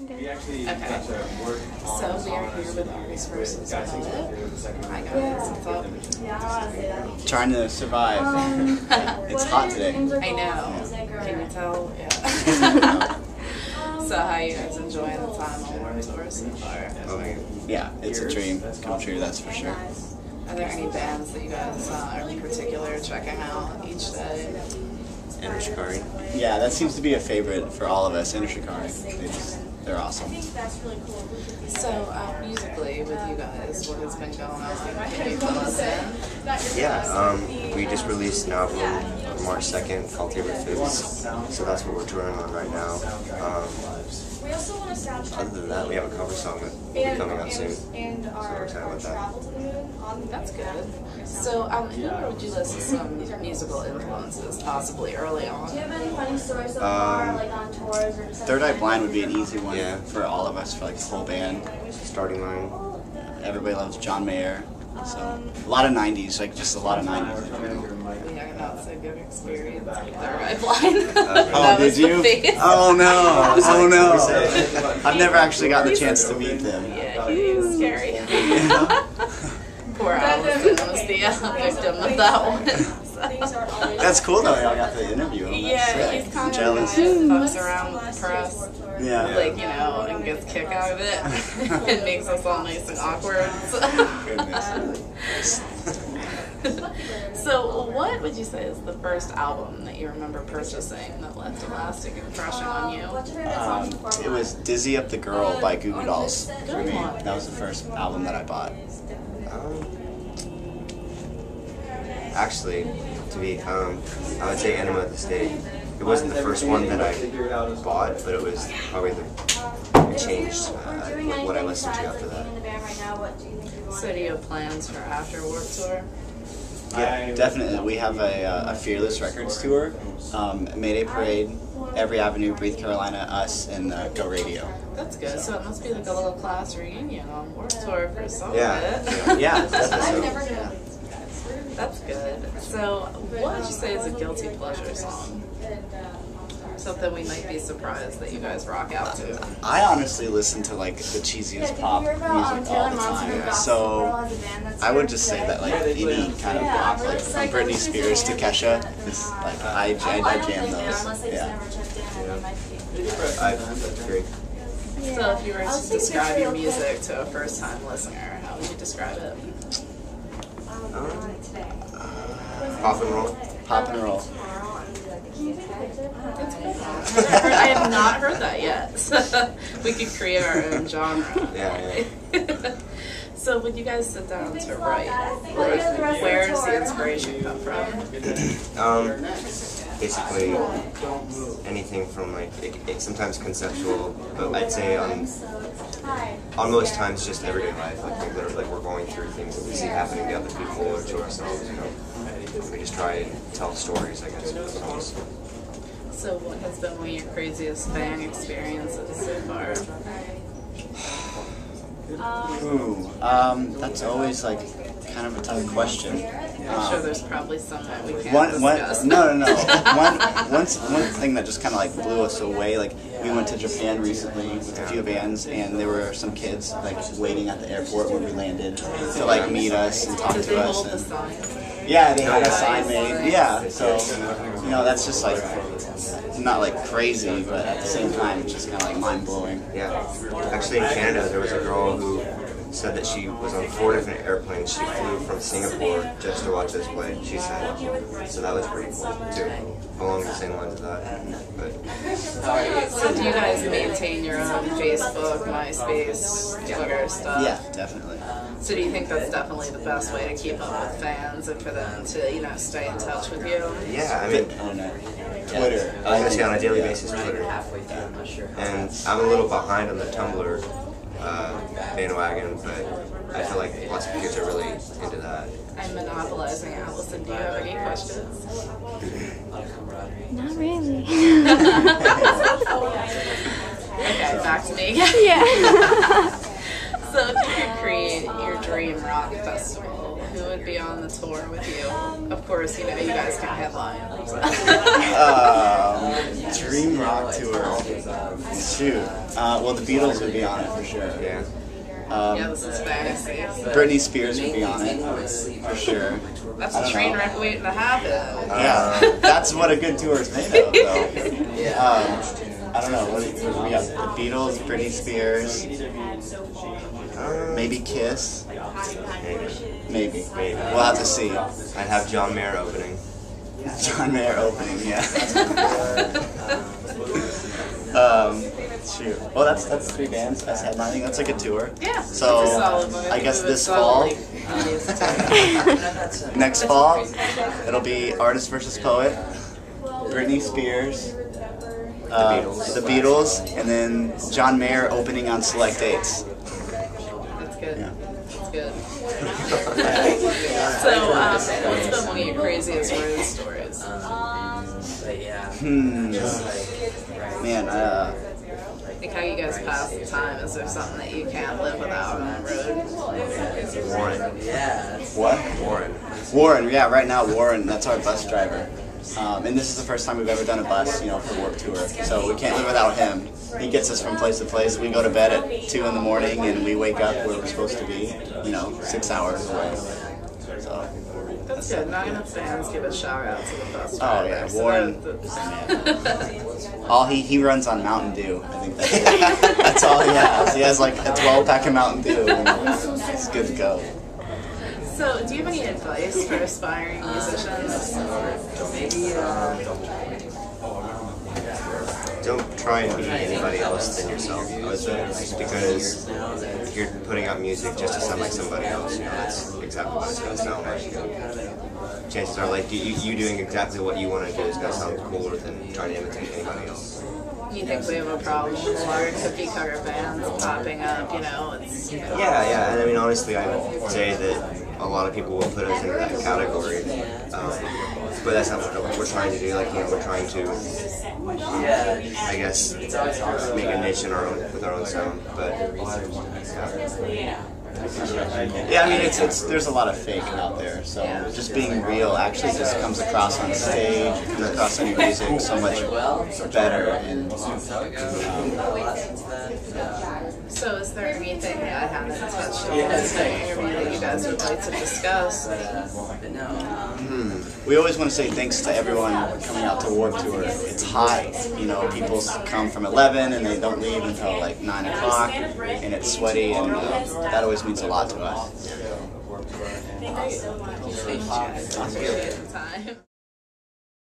Okay. So we are here with Artists versus Poet. Hi guys, what's up? Trying to survive. It's hot today. I know. Can you tell? Yeah. So how you guys enjoying the time on Warped Tour so far? Yeah, it's a dream come true, that's for sure. Are there any bands that you guys are in particular checking out each day? Enter Shikari. Yeah, that seems to be a favorite for all of us. Enter Shikari. They're awesome. So musically, with you guys, what has been going on? Can you fill us in? Yeah, we just released an album on March 2nd called Favorite Foods, so that's what we're touring on right now. Other than that, we have a cover song that will be coming out soon, so we're excited about that. That's good. So who would you list as some musical influences, possibly early on? Do you have any funny stories so far, like on tours or just Third Eye Blind would be an easy one Yeah. for all of us, for like the whole band. Starting line. Everybody loves John Mayer. So a lot of 90s, like just a lot of 90s. Yeah, that's a good experience with Third Eye Blind. Oh, did you? Oh no! Oh no! I've never actually gotten the chance to meet them. Yeah, he's scary. Poor Allison was the victim of that one. That's cool though. I got to interview him. Yeah, he's kind of jealous. Fucks around with the press. Yeah. Like, you know, and gets a kick out of it. It makes us all nice and awkward. Goodness. So, what would you say is the first album that you remember purchasing that left a lasting impression on you? It was Dizzy Up the Girl by Goo Goo Dolls for me. That was the first album that I bought. Actually, I would say Enema of the State. It wasn't the first one that I bought, but it was probably it changed what I listened to after that. So, do you have plans for after Warped Tour? Yeah, definitely. We have a Fearless Records tour, Mayday Parade, Every Avenue, Breathe Carolina, us, and Go Radio. That's good. So it must be like a little class reunion on Warped Tour for some of Yeah. it. Yeah, That's good. So what would you say is a guilty pleasure song? Something we might be surprised that you guys rock out to. I honestly listen to like the cheesiest pop music all the time, so I would just say that like any kind of pop, like from Britney Spears to Kesha, is like I jam those. Yeah. I agree. So if you were to describe your music to a first-time listener, how would you describe it? Pop and roll. Pop and roll. I have not heard that yet. So we could create our own genre. Yeah. So when you guys sit down to write, where does the inspiration come from? Basically anything from like it's sometimes conceptual, but I'd say on most times just everyday life, like things that are, like we're going through things that we see happening to other people or to ourselves, you know. We just try and tell stories, I guess, with songs. So what has been one of your craziest fan experiences so far? Ooh, that's always like kind of a tough question. I'm sure there's probably some that we can't discuss. No. One thing that just kind of like blew us away, like we went to Japan recently with a few bands, and there were some kids like waiting at the airport when we landed to like meet us and talk Did to they us. hold the And, signs? yeah, they had a sign made. Yeah, so you know that's just like not like crazy, but at the same time it's just kind of like mind blowing. Yeah. Actually, in Canada, there was a girl who said that she was on 4 different airplanes. She flew from Singapore just to watch us play, she said. So that was pretty cool, too. Along the same lines of that. But So do you guys maintain your own Facebook, MySpace, Twitter stuff? Yeah, definitely. So do you think that's definitely the best way to keep up with fans and for them to, you know, stay in touch with you? yeah, I mean, Twitter. I was going to say on a daily basis, Twitter. And I'm a little behind on the Tumblr bandwagon, but I feel like lots of kids are really into that. I'm monopolizing Allison. Do you have any questions? Not really. Okay, back to me again. Yeah. So if you could create your dream rock festival, who would be on the tour with you? Of course, you know, you guys can headline. Dream Rock Tour. Shoot. Well, the Beatles would be on it for sure. Yeah. Yeah, this is fantasy. Britney Spears would be on it for sure. That's a train wreck waiting to happen. Yeah, that's what a good tour is made of, though. I don't know. What we got? The Beatles, Britney Spears, maybe Kiss. Maybe. We'll have to see. I'd have John Mayer opening. John Mayer opening, yeah. Shoot. Well, that's 3 bands as headlining. That's like a tour. Yeah. So it's a solid one. I guess this fall, next fall, it'll be Artist versus Poet, Britney Spears, the Beatles, and then John Mayer opening on select dates. That's good. Yeah. That's good. So, what's been one of your craziest road stories? Man, Like how you guys pass the time. Is there something that you can't live without on the road? Warren. what? Warren. Yeah, right now Warren, that's our bus driver. And this is the first time we've ever done a bus, you know, for work tour. So we can't live without him. He gets us from place to place. We go to bed at 2 in the morning and we wake up where we're supposed to be, you know, 6 hours away. So That's good. Not enough fans give a shout out to the bus oh driver. yeah, So Warren. that- All he runs on Mountain Dew. I think that's all he has. He has like a 12-pack of Mountain Dew. And it's good to go. So, do you have any advice for aspiring musicians? Don't try and be anybody else than yourself, I would say, because if you're putting out music just to sound like somebody else, you know, that's exactly what it's going to sound like. Chances are, like, you doing exactly what you want to do is going to sound cooler than trying to imitate anybody else. Do you think we have a problem with a lot of cookie cutter bands popping up? You know, it's Yeah, and I mean, honestly, I would say that a lot of people will put us into that category, but that's not what we're trying to do. Like, you know, we're trying to, I guess, make a niche in our own with our own sound. But Yeah, I mean, there's a lot of fake out there, so just being real actually just comes across on stage, it comes across on your music so much better. And So, is there anything that I haven't touched on in this interview that you guys would like to discuss? we always want to say thanks to everyone coming out to Warped Tour. It's hot, you know, people come from 11 and they don't leave until like 9 o'clock, and it's sweaty, and that always means a lot to us. Thank you so much. Time.